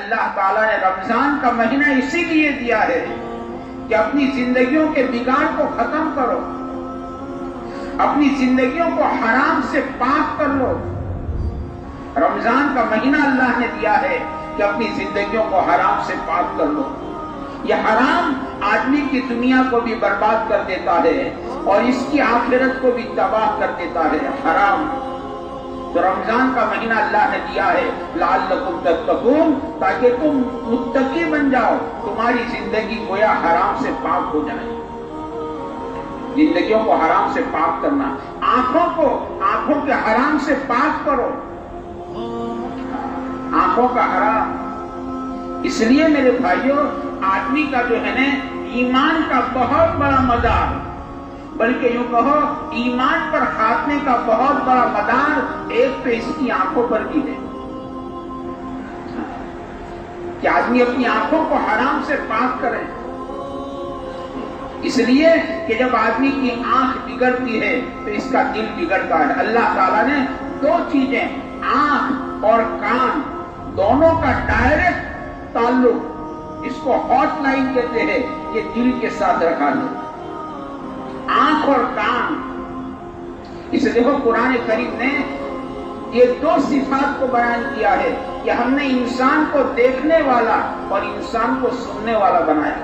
اللہ تعالیٰ نے رمضان کا مہینہ اسی لیے دیا ہے کہ اپنی زندگیوں کے بگاڑ کو ختم کرو، اپنی زندگیوں کو حرام سے پاک کر لو۔ رمضان کا مہینہ اللہ نے دیا ہے کہ اپنی زندگیوں کو حرام سے پاک کر لو۔ یہ حرام آدمی کی دنیا کو بھی برباد کر دیتا ہے اور اس کی آخرت کو بھی تباہ کر دیتا ہے، حرام۔ تو رمضان کا مہینہ اللہ نے دیا ہے لعلکم تتقون، تاکہ تم متقی بن جاؤ، تمہاری زندگی گویا حرام سے پاک ہو جائے۔ زندگیوں کو حرام سے پاک کرنا، آنکھوں کے حرام سے پاک کرو، آنکھوں کا حرام۔ اس لیے میرے بھائیوں، آدمی کا جو ہے نا ایمان کا بہت بڑا مدار، بلکہ یوں کہو ایمان پر خاتمے کا بہت بڑا مدار ایک تو اس کی آنکھوں پر بھی ہے کہ آدمی اپنی آنکھوں کو حرام سے پاک کرے۔ اس لیے کہ جب آدمی کی آنکھ بگڑتی ہے تو اس کا دل بگڑتا ہے۔ اللہ تعالیٰ نے دو چیزیں، آنکھ اور کان، دونوں کا ڈائریکٹ تعلق، اس کو ہاٹ لائن کہتے ہیں، یہ دل کے ساتھ رکھا ہے، آنکھ اور کان۔ اسے دیکھو قرآن کریم نے یہ دو صفات کو بیان کیا ہے کہ ہم نے انسان کو دیکھنے والا اور انسان کو سننے والا بنایا،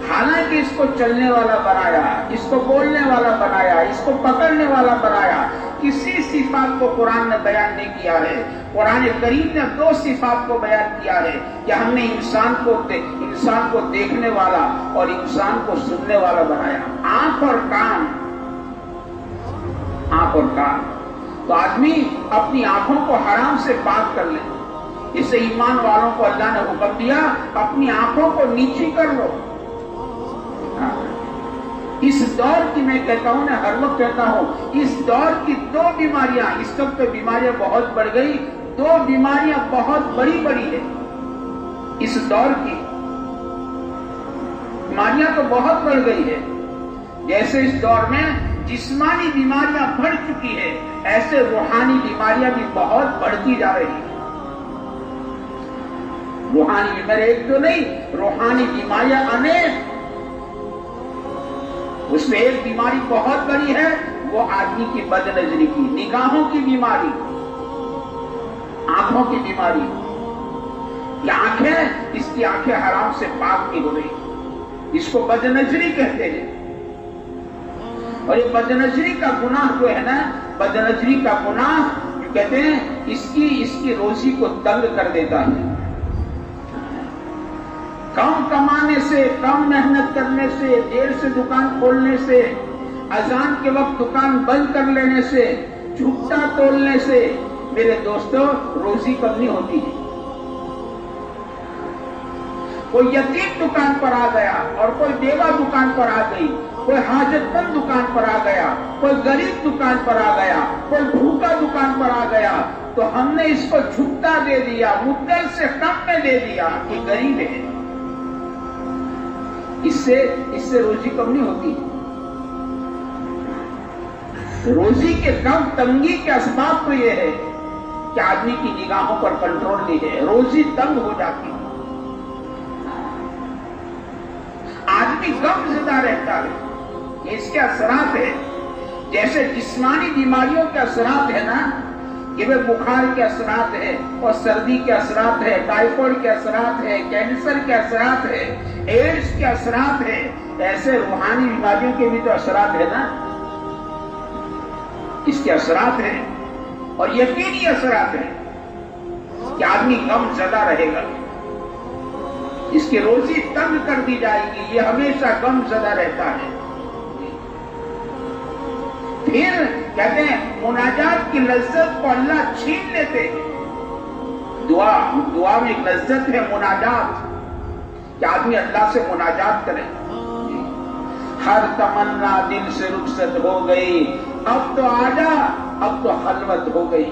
حالانکہ اس کو چلنے والا بنایا، اس کو بولنے والا بنایا، اس کو پکڑنے والا بنایا، کسی صفات کو قرآن نے بیان نہیں کیا ہے۔ قرآن کریم نے دو صفات کو بیان کیا ہے کہ ہم نے انسان کو دیکھنے والا اور انسان کو سننے والا بنایا، آنکھ اور کان، آنکھ اور کان۔ تو آدمی اپنی آنکھوں کو حرام سے پاک کر لے۔ اسے ایمان والوں کو اللہ نے حکم دیا اپنی آنکھوں کو نیچی کر لو۔ اس دور کی میں کہتا ہوں نا، ہر وقت کہتا ہوں، اس دور کی دو بیماریاں، اس وقت تو بیماریاں بہت بڑھ گئی، دو بیماریاں بہت بڑی بڑی ہیں اس دور کی۔ بیماریاں تو بہت بڑھ گئی ہے، جیسے اس دور میں جسمانی بیماریاں بڑھ چکی ہے، ایسے روحانی بیماریاں بھی بہت بڑھتی جا رہی ہیں۔ روحانی بیماری ایک تو نہیں، روحانی بیماریاں انیک۔ اس میں ایک بیماری بہت بڑی ہے، وہ آدمی کی بد نظری کی، نگاہوں کی بیماری، آنکھوں کی بیماری۔ یہ آنکھیں، اس کی آنکھیں حرام سے پاک نہیں ہو رہی، اس کو بد نظری کہتے ہیں۔ اور یہ بد نظری کا گناہ جو ہے نا، بد نظری کا گناہ کہتے ہیں اس کی روزی کو تنگ کر دیتا ہے۔ کم کمانے سے، کم محنت کرنے سے، دیر سے دکان کھولنے سے، اذان کے وقت دکان بند کر لینے سے، جھوٹا تولنے سے، میرے دوستو، روزی کم نہیں ہوتی ہے۔ کوئی یتیم دکان پر آ گیا اور کوئی بیوہ دکان پر آ گئی، کوئی حاجت مند دکان پر آ گیا، کوئی غریب دکان پر آ گیا، کوئی بھوکا دکان پر آ گیا، تو ہم نے اس کو جھوٹا دے دیا، مدل سے کم میں دے دیا کہ غریب ہے۔ اس سے روزی کم نہیں ہوتی۔ روزی کے کم تنگی کے اسباب تو یہ ہے کہ آدمی کی نگاہوں پر کنٹرول نہیں ہے، روزی تنگ ہو جاتی ہے، آدمی غم زدہ رہتا ہے۔ یہ اس کے اثرات ہیں، جیسے جسمانی بیماریوں کے اثرات ہیں نا، کہ وہ بخار کے اثرات ہیں اور سردی کے اثرات ہیں، ٹائیفائڈ کے اثرات ہیں، کینسر کے اثرات ہیں، ایڈز کے اثرات ہیں، ایسے روحانی بیماریوں کے بھی تو اثرات ہیں نا، اس کے اثرات ہیں اور یقینی اثرات ہیں کہ آدمی غم زدہ رہے گا، اس کی روزی تنگ کر دی جائے گی، یہ ہمیشہ غم زدہ رہتا ہے۔ پھر کہتے ہیں مناجات کی لذت کو اللہ چھین لیتے ہیں۔ دعا میں ایک لذت ہے مناجات، کہ آدمی اللہ سے مناجات کرے۔ ہر تمنا دل سے رخصت ہو گئی، اب تو آجا، اب تو خلوت ہو گئی۔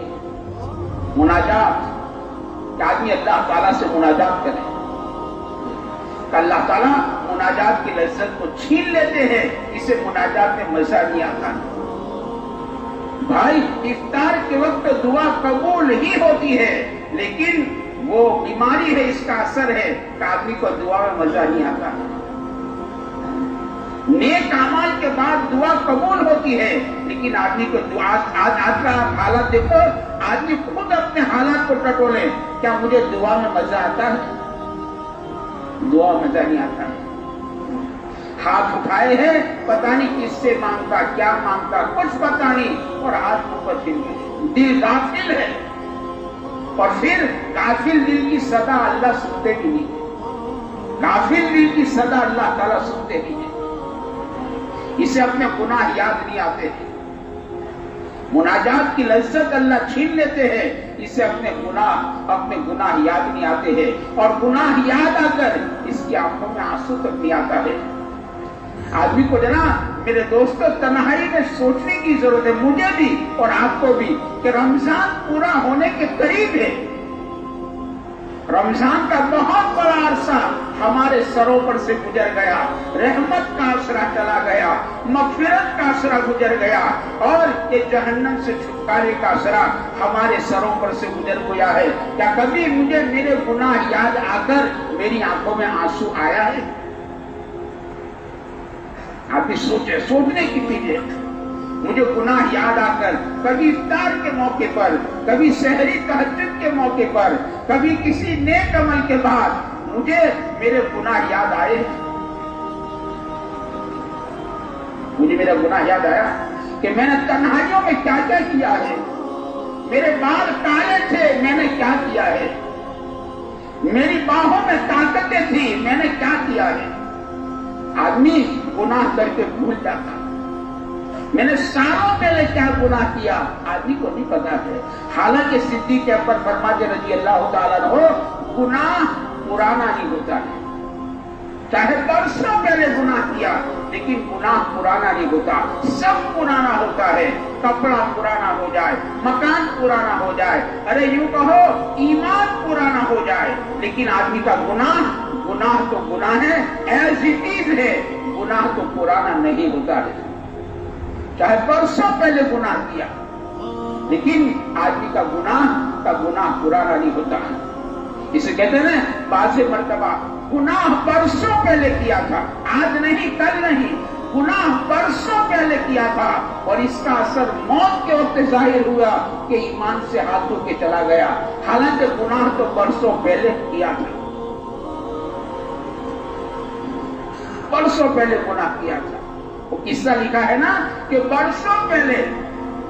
مناجات، کہ آدمی اللہ تعالیٰ سے مناجات کرے، کہ اللہ تعالیٰ مناجات کی لذت کو چھین لیتے ہیں، اسے مناجات میں مزہ نہیں آتا۔ بھائی افطار کے وقت دعا قبول ہی ہوتی ہے، لیکن وہ بیماری ہے, اس کا اثر ہے کہ آدمی کو دعا میں مزہ نہیں آتا. نیک اعمال کے بعد دعا قبول ہوتی ہے, لیکن آدمی کو دعا, آج کا حالت دیکھو, آدمی خود اپنے حالات کو ٹٹولے, کیا مجھے دعا میں مزہ آتا ہے؟ دعا میں مزہ نہیں آتا. ہاتھ اٹھائے ہیں, پتہ نہیں کس سے مانگتا, کیا مانگتا, کچھ پتہ نہیں, اور ہاتھ اوپر دل غافل ہے. اور پھر غافل دل کی صدا اللہ سنتے بھی نہیں, غافل دل کی صدا اللہ تعالیٰ سنتے بھی نہیں. اسے اپنے گناہ یاد نہیں آتے ہیں, مناجات کی لذت اللہ چھین لیتے ہیں, اسے اپنے گناہ یاد نہیں آتے ہیں, اور گناہ یاد آ کر اس کی آنکھوں میں آنسو تک نہیں آتا ہے. آدمی کو جنا میرے دوستوں تنہائی میں سوچنے کی ضرورت ہے, مجھے بھی اور آپ کو بھی, کہ رمضان پورا ہونے کے قریب ہے. رمضان کا بہت بڑا عرصہ ہمارے سروں پر سے گزر گیا, رحمت کا عشرہ چلا گیا, مغفرت کا عشرہ گزر گیا, اور یہ جہنم سے چھٹکارے کا عشرہ ہمارے سروں پر سے گزر گیا ہے. کیا کبھی مجھے میرے گناہ یاد آ کر میری آنکھوں میں آنسو آیا ہے؟ آپ سوچنے کی چیز ہے. مجھے گناہ یاد آ کر کبھی افطار کے موقع پر, کبھی سحری تہجد کے موقع پر, کبھی کسی نیک عمل کے بعد مجھے میرے گناہ یاد آئے. مجھے میرا گناہ یاد آیا کہ میں نے تنہائیوں میں کیا کیا کیا ہے. میرے بال کالے تھے, میں نے کیا کیا ہے. میری باہوں میں طاقتیں تھی, میں نے کیا کیا ہے. آدمی گناہ کر کے بھول جاتا, میں نے سالوں پہلے کیا گناہ کیا آدمی کو نہیں پتا ہے. حالانکہ صدیق اکبر فرماتے رضی اللہ تعالیٰ عنہ, گناہ پرانا نہیں ہوتا ہے. چاہے برسوں پہلے گناہ کیا, لیکن گناہ پرانا نہیں ہوتا. سب پرانا ہوتا ہے. کپڑا پرانا ہو جائے, مکان پرانا ہو جائے, ارے یوں کہو ایمان پرانا ہو جائے, لیکن آدمی کا گناہ تو گناہ ہے, ایز اٹ از ہے. گناہ تو پرانا نہیں ہوتا ہے. چاہے برسوں پہلے گناہ کیا, لیکن آدمی کا گناہ پرانا نہیں ہوتا. اسے کہتے ہیں بعض مرتبہ گناہ برسوں پہلے کیا تھا, آج نہیں کل نہیں, گناہ برسوں پہلے کیا تھا, اور اس کا اثر موت کے وقت ظاہر ہوا کہ ایمان سے ہاتھ دھو کے چلا گیا. حالانکہ گناہ تو برسوں پہلے کیا تھا, برسوں پہلے گناہ کیا تھا. وہ قصہ لکھا ہے نا کہ برسوں پہلے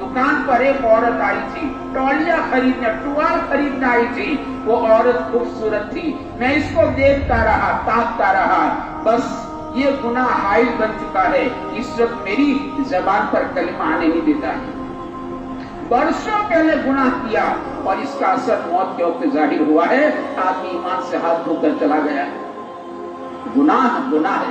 دکان پر ایک عورت آئی تھی, ٹوال خریدنے آئی تھی. وہ عورت خوبصورت تھی, میں اس کو دیکھتا رہا, تاکتا رہا, بس یہ گناہ حائل بن چکا ہے, اس وقت میری زبان پر کلمہ آنے نہیں دیتا ہے. برسوں پہلے گناہ کیا, اور اس کا اثر موت کے وقت ظاہر ہوا ہے. آدمی ایمان سے ہاتھ دھو کر چلا گیا. گناہ ہے.